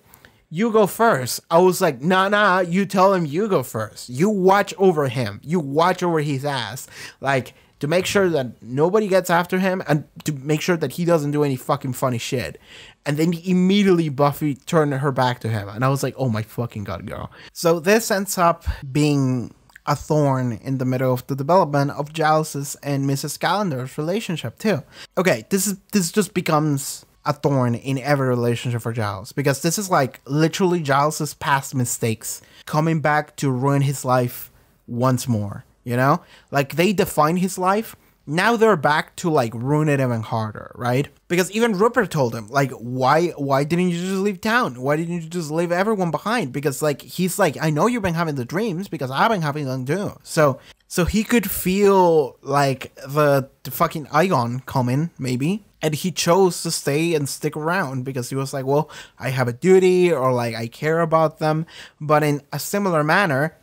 A: you go first, I was like, nah, you tell him you go first. You watch over him. You watch over his ass. Like, to make sure that nobody gets after him and to make sure that he doesn't do any fucking funny shit. And then immediately Buffy turned her back to him. And I was like, oh my fucking god, girl. So this ends up being a thorn in the middle of the development of Giles's and Mrs. Calendar's relationship too. Okay, this just becomes a thorn in every relationship for Giles, because this is like literally Giles's past mistakes coming back to ruin his life once more, you know? Like, they defined his life, now they're back to like ruin it even harder, right? Because even Rupert told him, like, why didn't you just leave town? Why didn't you just leave everyone behind? Because like, he's like, I know you've been having the dreams because I've been having them too. So he could feel like the fucking Igon coming, maybe. And he chose to stay and stick around because he was like, well, I have a duty, or like, I care about them. But in a similar manner,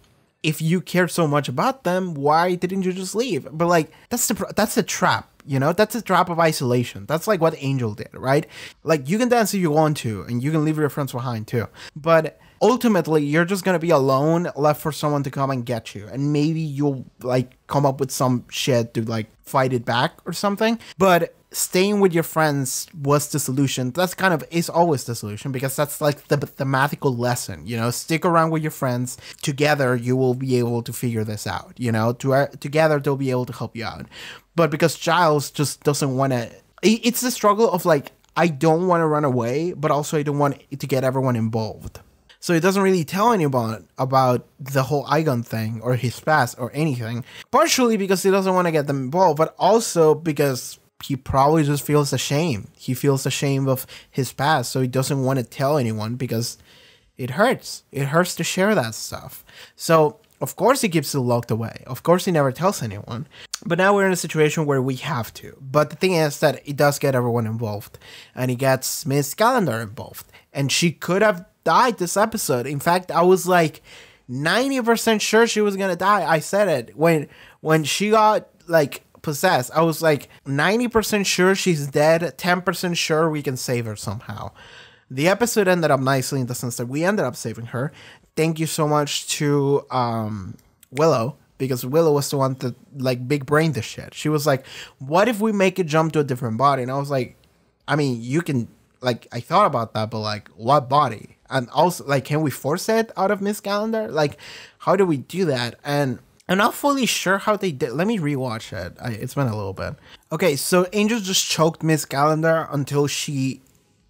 A: if you care so much about them, why didn't you just leave? But like, that's a trap, you know? That's a trap of isolation. That's like what Angel did, right? Like, you can dance if you want to, and you can leave your friends behind too. But ultimately, you're just gonna be alone, left for someone to come and get you. And maybe you'll like come up with some shit to like fight it back or something. But staying with your friends was the solution. That's kind of is always the solution, because that's like the thematical lesson, you know? Stick around with your friends. Together, you will be able to figure this out, you know? Together, they'll be able to help you out. But because Giles just doesn't want to... It's the struggle of like, I don't want to run away, but also I don't want to get everyone involved. So he doesn't really tell anyone about the whole Igon thing or his past or anything. Partially because he doesn't want to get them involved, but also because he probably just feels ashamed. He feels ashamed of his past, so he doesn't want to tell anyone because it hurts. It hurts to share that stuff. So, of course he keeps it locked away. Of course he never tells anyone. But now we're in a situation where we have to. But the thing is that it does get everyone involved. And he gets Miss Calendar involved. And she could have died this episode. In fact, I was like 90% sure she was gonna die. I said it. When she got like possessed, I was like 90% sure she's dead, 10% sure we can save her somehow. The episode ended up nicely in the sense that we ended up saving her. Thank you so much to Willow, because Willow was the one that like big brained this shit. She was like, what if we make it jump to a different body? And I was like, I mean, you can, like, I thought about that, but like, what body? And also, like, can we force it out of Miss Calendar? Like, how do we do that? And I'm not fully sure how they did. Let me rewatch it. It's been a little bit. Okay, so Angel just choked Miss Calendar until she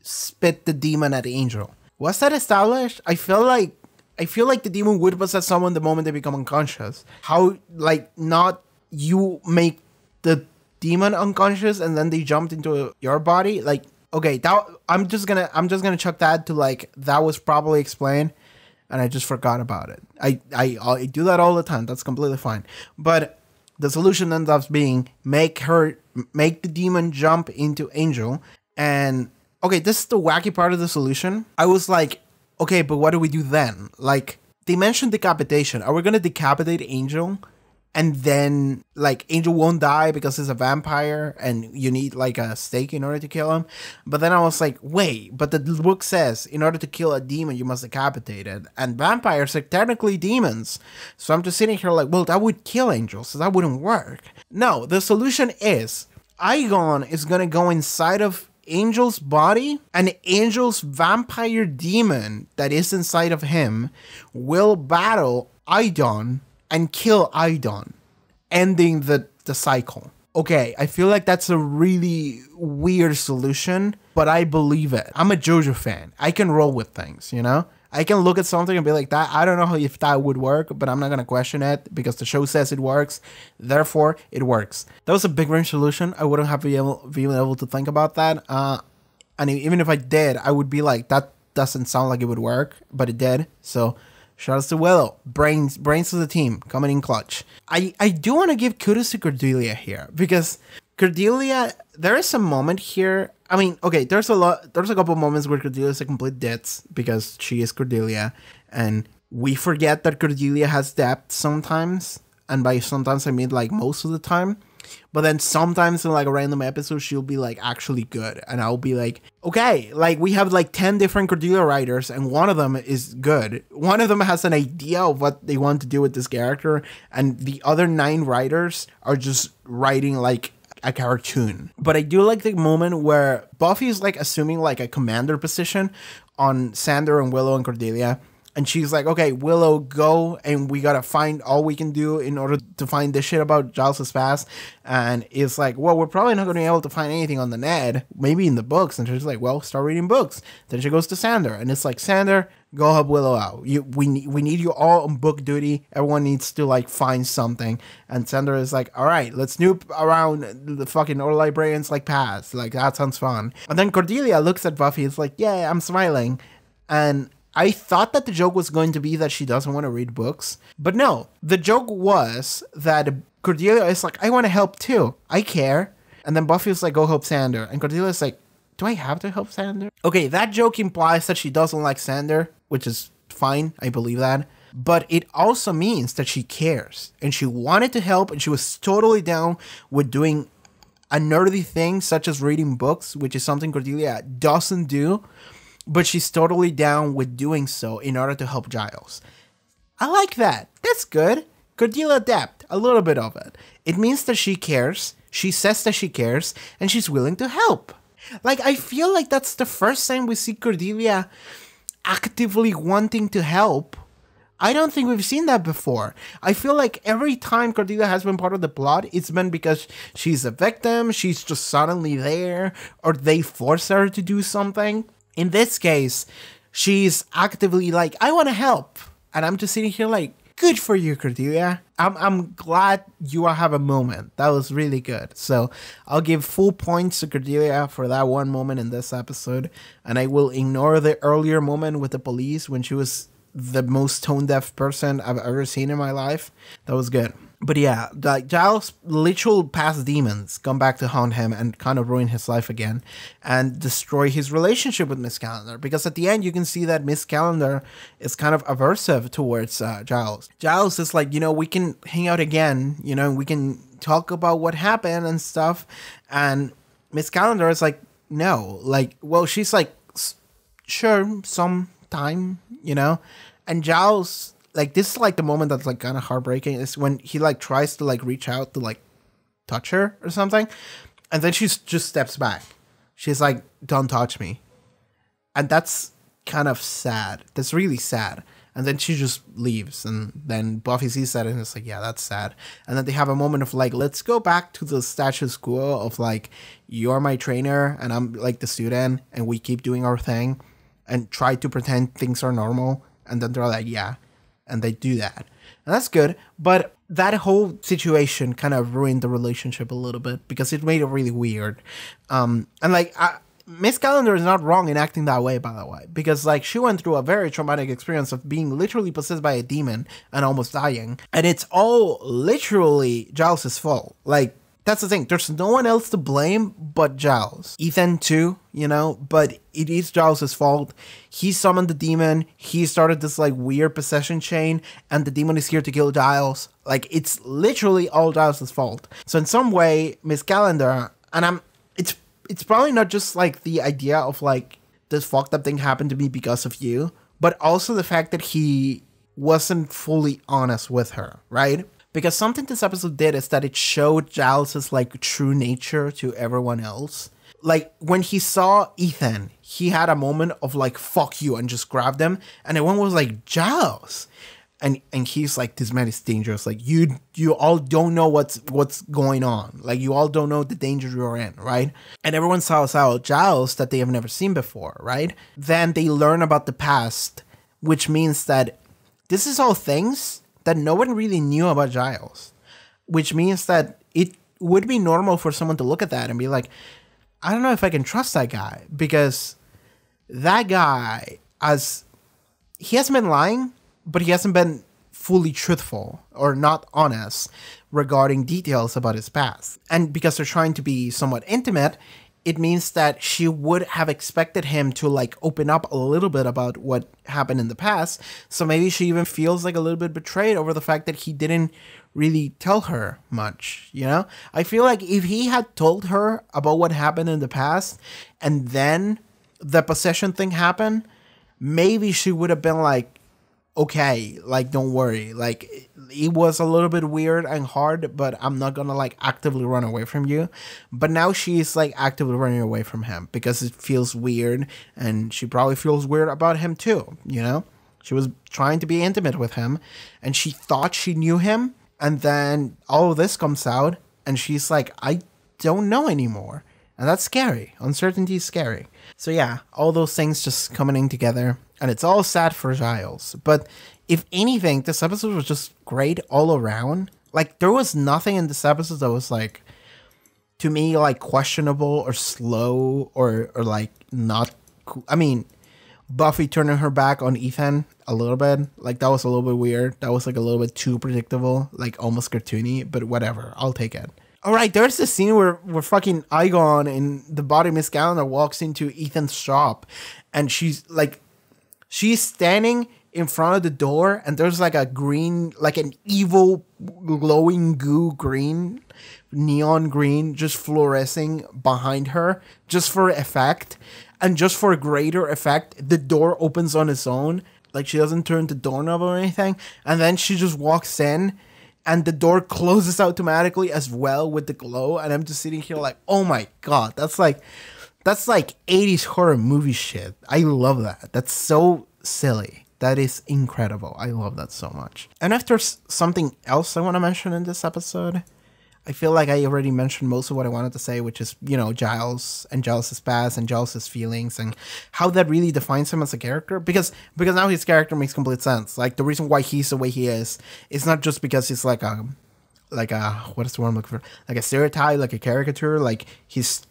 A: spit the demon at Angel. Was that established? I feel like the demon would possess someone the moment they become unconscious. How, like, not you make the demon unconscious and then they jumped into your body. Like, okay, that I'm just gonna chuck that to like that was probably explained, and I just forgot about it. I do that all the time. That's completely fine. But the solution ends up being make the demon jump into Angel. And okay, this is the wacky part of the solution. I was like, okay, but what do we do then? Like, they mentioned decapitation. Are we gonna decapitate Angel? And then, like, Angel won't die because he's a vampire and you need, like, a stake in order to kill him. But then I was like, wait, but the book says in order to kill a demon, you must decapitate it. And vampires are technically demons. So I'm just sitting here like, well, that would kill Angel, so that wouldn't work. No, the solution is Aigon is going to go inside of Angel's body, and Angel's vampire demon that is inside of him will battle Aigon and kill Aigon, ending the cycle. Okay, I feel like that's a really weird solution, but I believe it. I'm a JoJo fan. I can roll with things, you know? I can look at something and be like, that. I don't know if that would work, but I'm not going to question it because the show says it works. Therefore, it works. That was a big range solution. I wouldn't have been able to think about that. And even if I did, I would be like, that doesn't sound like it would work, but it did. So shout out to Willow. Brains to the team, coming in clutch. I do want to give kudos to Cordelia here, because Cordelia, there is a moment here. I mean, okay, there's a couple moments where Cordelia is a complete ditz because she is Cordelia, and we forget that Cordelia has depth sometimes, and by sometimes I mean like most of the time. But then sometimes in like a random episode, she'll be like actually good. And I'll be like, okay, like we have like 10 different Cordelia writers and one of them is good. One of them has an idea of what they want to do with this character. And the other 9 writers are just writing like a cartoon. But I do like the moment where Buffy is like assuming like a commander position on Xander and Willow and Cordelia. And she's like, okay, Willow, go, and we gotta find all we can do in order to find this shit about Giles' past. And it's like, well, we're probably not gonna be able to find anything on the net, maybe in the books. And she's like, well, start reading books. Then she goes to Xander, and it's like, Xander, go help Willow out. We need you all on book duty. Everyone needs to like find something. And Xander is like, all right, let's snoop around the fucking old librarians like past. Like, that sounds fun. And then Cordelia looks at Buffy. It's like, yeah, I'm smiling. And I thought that the joke was going to be that she doesn't want to read books. But no, the joke was that Cordelia is like, I want to help too. I care. And then Buffy is like, go help Xander. And Cordelia is like, do I have to help Xander? Okay, that joke implies that she doesn't like Xander, which is fine. I believe that. But it also means that she cares. And she wanted to help, and she was totally down with doing a nerdy thing such as reading books, which is something Cordelia doesn't do. But she's totally down with doing so in order to help Giles. I like that. That's good. Cordelia depth, a little bit of it. It means that she cares. She says that she cares, and she's willing to help. Like, I feel like that's the first time we see Cordelia actively wanting to help. I don't think we've seen that before. I feel like every time Cordelia has been part of the plot, it's been because she's a victim, she's just suddenly there, or they force her to do something. In this case, she's actively like, I want to help. And I'm just sitting here like, good for you, Cordelia. I'm glad you have a moment. That was really good. So I'll give full points to Cordelia for that one moment in this episode. And I will ignore the earlier moment with the police when she was the most tone-deaf person I've ever seen in my life. That was good. But yeah, like Giles' literal past demons come back to haunt him and kind of ruin his life again and destroy his relationship with Miss Calendar. Because at the end, you can see that Miss Calendar is kind of aversive towards Giles. Giles is like, you know, we can hang out again, you know, we can talk about what happened and stuff. And Miss Calendar is like, no, like, well, she's like, sure, sometime, you know. And Giles, like, this is like the moment that's like kind of heartbreaking is when he like tries to like reach out to like touch her or something, and then she just steps back. She's like, don't touch me. And that's kind of sad. That's really sad. And then she just leaves, and then Buffy sees that and it's like, yeah, that's sad. And then they have a moment of like, let's go back to the status quo of like, you're my trainer and I'm like the student, and we keep doing our thing and try to pretend things are normal. And then they're like, yeah. And they do that. And that's good. But that whole situation kind of ruined the relationship a little bit because it made it really weird. And like, Miss Calendar is not wrong in acting that way, by the way, because like she went through a very traumatic experience of being literally possessed by a demon and almost dying. And it's all literally Giles' fault. Like, that's the thing. There's no one else to blame but Giles. Ethan too, you know, but it is Giles' fault. He summoned the demon. He started this like weird possession chain and the demon is here to kill Giles. Like, it's literally all Giles' fault. So in some way, Miss Calendar, and it's probably not just like the idea of like this fucked up thing happened to me because of you, but also the fact that he wasn't fully honest with her, right? Because something this episode did is that it showed Giles' like true nature to everyone else. Like when he saw Ethan, he had a moment of like, fuck you, and just grabbed him. And everyone was like, Giles. And he's like, this man is dangerous. Like you all don't know what's going on. Like you all don't know the danger you're in, right? And everyone saw Giles that they have never seen before, right? Then they learn about the past, which means that this is all things that no one really knew about Giles. Which means that it would be normal for someone to look at that and be like, I don't know if I can trust that guy. Because that guy, he hasn't been lying, but he hasn't been fully truthful or not honest regarding details about his past. And because they're trying to be somewhat intimate, it means that she would have expected him to like open up a little bit about what happened in the past. So maybe she even feels like a little bit betrayed over the fact that he didn't really tell her much, you know? I feel like if he had told her about what happened in the past and then the possession thing happened, maybe she would have been like, okay, like, don't worry. Like, it was a little bit weird and hard, but I'm not gonna, like, actively run away from you. But now she's, like, actively running away from him because it feels weird, and she probably feels weird about him, too, you know? She was trying to be intimate with him, and she thought she knew him, and then all of this comes out, and she's like, I don't know anymore. And that's scary. Uncertainty is scary. So yeah, all those things just coming in together. And it's all sad for Giles. But if anything, this episode was just great all around. Like, there was nothing in this episode that was, like, to me, like, questionable or slow or like, not cool. I mean, Buffy turning her back on Ethan a little bit. Like, that was a little bit weird. That was, like, a little bit too predictable. Like, almost cartoony. But whatever. I'll take it. All right, there's this scene where fucking Igon in the body Miss Calendar walks into Ethan's shop. And she's standing in front of the door, and there's like a green, like an evil glowing goo green, neon green, just fluorescing behind her, just for effect. And just for greater effect, the door opens on its own. Like, she doesn't turn the doorknob or anything. And then she just walks in, and the door closes automatically as well with the glow. And I'm just sitting here like, oh my God, that's like 80s horror movie shit. I love that. That's so silly. That is incredible. I love that so much. And if there's something else I want to mention in this episode, I feel like I already mentioned most of what I wanted to say, which is, you know, Giles and Giles' past and Giles' feelings and how that really defines him as a character. Because now his character makes complete sense. Like, the reason why he's the way he is not just because he's like a what is the word I'm looking for? Like a stereotype, like a caricature, like he's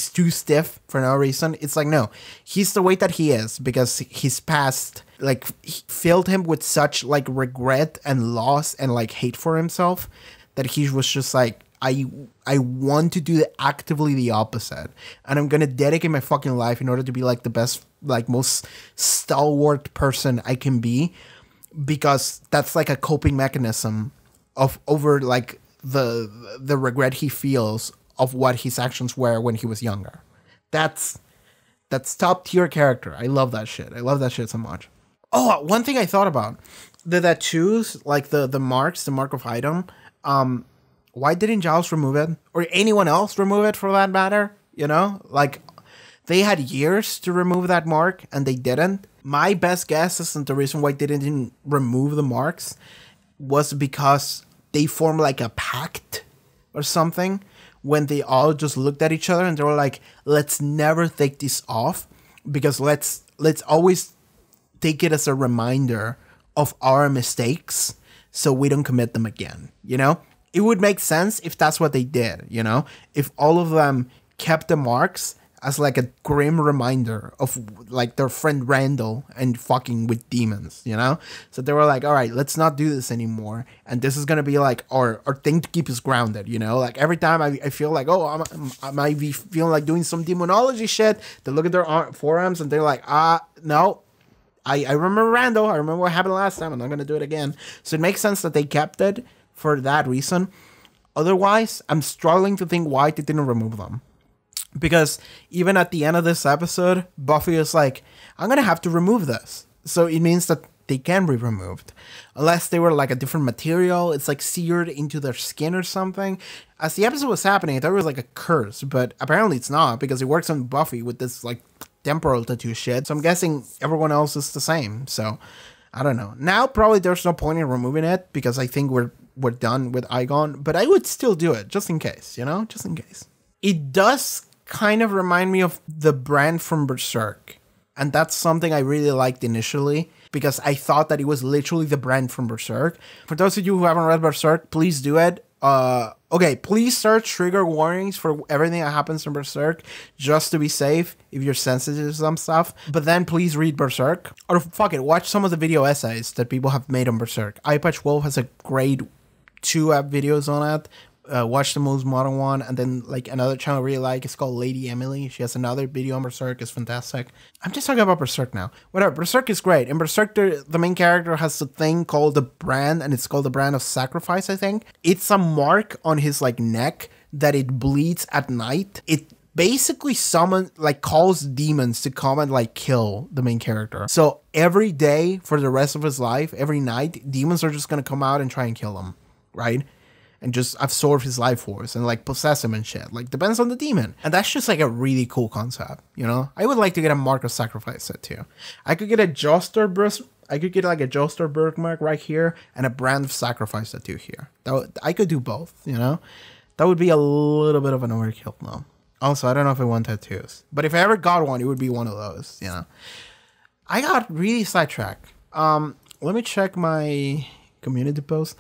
A: too stiff for no reason. It's like, no, he's the way that he is because his past like filled him with such like regret and loss and like hate for himself that he was just like, I want to do actively the opposite, and I'm gonna dedicate my fucking life in order to be like the best, like most stalwart person I can be, because that's like a coping mechanism of over like the regret he feels of what his actions were when he was younger. That's top tier character. I love that shit. I love that shit so much. Oh, one thing I thought about, the tattoos, like the marks, the mark of item. Why didn't Giles remove it, or anyone else remove it for that matter? You know, like they had years to remove that mark and they didn't. My best guess is that the reason why they didn't remove the marks was because they formed like a pact or something when they all just looked at each other and they were like, let's never take this off, because let's always take it as a reminder of our mistakes, so we don't commit them again, you know? It would make sense if that's what they did, you know? If all of them kept the marks as like a grim reminder of like their friend Randall and fucking with demons, you know? So they were like, all right, let's not do this anymore. And this is going to be like our thing to keep us grounded, you know? Like every time I feel like, oh, I might be feeling like doing some demonology shit, they look at their forearms and they're like, no, I remember Randall. I remember what happened last time. I'm not going to do it again. So it makes sense that they kept it for that reason. Otherwise, I'm struggling to think why they didn't remove them. Because even at the end of this episode, Buffy is like, I'm going to have to remove this. So it means that they can be removed. Unless they were like a different material. It's like seared into their skin or something. As the episode was happening, I thought it was like a curse. But apparently it's not. Because it works on Buffy with this like temporal tattoo shit. So I'm guessing everyone else is the same. So I don't know. Now probably there's no point in removing it. Because I think we're done with Igon. But I would still do it. Just in case. You know? Just in case. It does kind of remind me of the brand from Berserk, and that's something I really liked initially because I thought that it was literally the brand from Berserk. For those of you who haven't read Berserk, please do it. Okay, please search trigger warnings for everything that happens in Berserk just to be safe if you're sensitive to some stuff. But then please read Berserk, or fuck it, watch some of the video essays that people have made on Berserk. Eyepatch Wolf has a great 2 app videos on it. Watch the most modern one, and then like another channel I really like, it's called Lady Emily. She has another video on Berserk, it's fantastic. I'm just talking about Berserk now. Whatever, Berserk is great. In Berserk, the main character has a thing called the brand, and it's called the brand of sacrifice, I think. It's a mark on his like neck that it bleeds at night. It basically calls demons to come and like kill the main character. So every day for the rest of his life, every night, demons are just gonna come out and try and kill him, right? And just absorb his life force and like possess him and shit. Like depends on the demon. And that's just like a really cool concept, you know? I would like to get a mark of sacrifice set too. I could get a Joster birthmark right here and a brand of sacrifice tattoo here. I could do both, you know? That would be a little bit of an overkill though. Also, I don't know if I want tattoos. But if I ever got one, it would be one of those, you know? I got really sidetracked. Let me check my community post.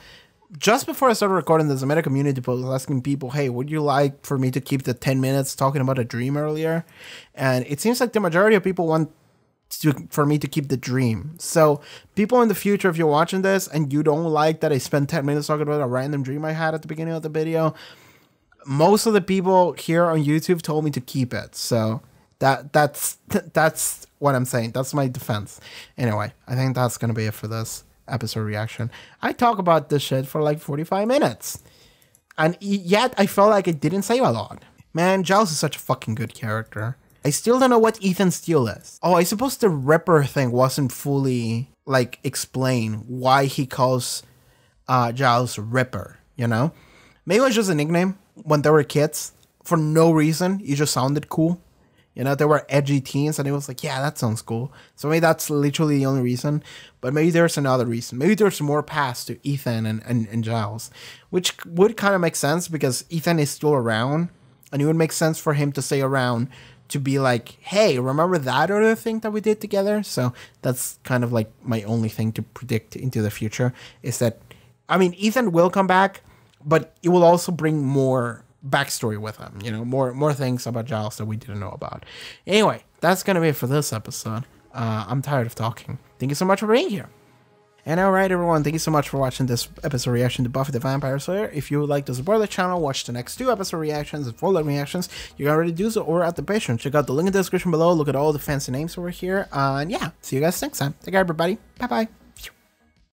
A: Just before I started recording this, I made a community post asking people, hey, would you like for me to keep the 10 minutes talking about a dream earlier? And it seems like the majority of people want for me to keep the dream. So people in the future, if you're watching this and you don't like that I spent 10 minutes talking about a random dream I had at the beginning of the video, most of the people here on YouTube told me to keep it. So that's what I'm saying. That's my defense. Anyway, I think that's going to be it for this episode reaction. I talk about this shit for like 45 minutes. And yet I felt like it didn't say a lot. Man, Giles is such a fucking good character. I still don't know what Ethan's deal is. Oh, I suppose the Ripper thing wasn't fully like explained why he calls Giles Ripper, you know? Maybe it was just a nickname when they were kids. For no reason. It just sounded cool. You know, they were edgy teens and it was like, yeah, that sounds cool. So maybe that's literally the only reason. But maybe there's another reason. Maybe there's more past to Ethan and Giles. Which would kind of make sense because Ethan is still around. And it would make sense for him to stay around to be like, hey, remember that other thing that we did together? So that's kind of like my only thing to predict into the future. Is that, I mean, Ethan will come back. But it will also bring more backstory with him, you know, more things about Giles that we didn't know about. Anyway, that's gonna be it for this episode. I'm tired of talking. Thank you so much for being here. And alright everyone, thank you so much for watching this episode reaction to Buffy the Vampire Slayer. If you would like to support the channel, watch the next 2 episode reactions and full reactions, you can already do so over at the Patreon. Check out the link in the description below, look at all the fancy names over here, and yeah, see you guys next time. Take care everybody, bye bye.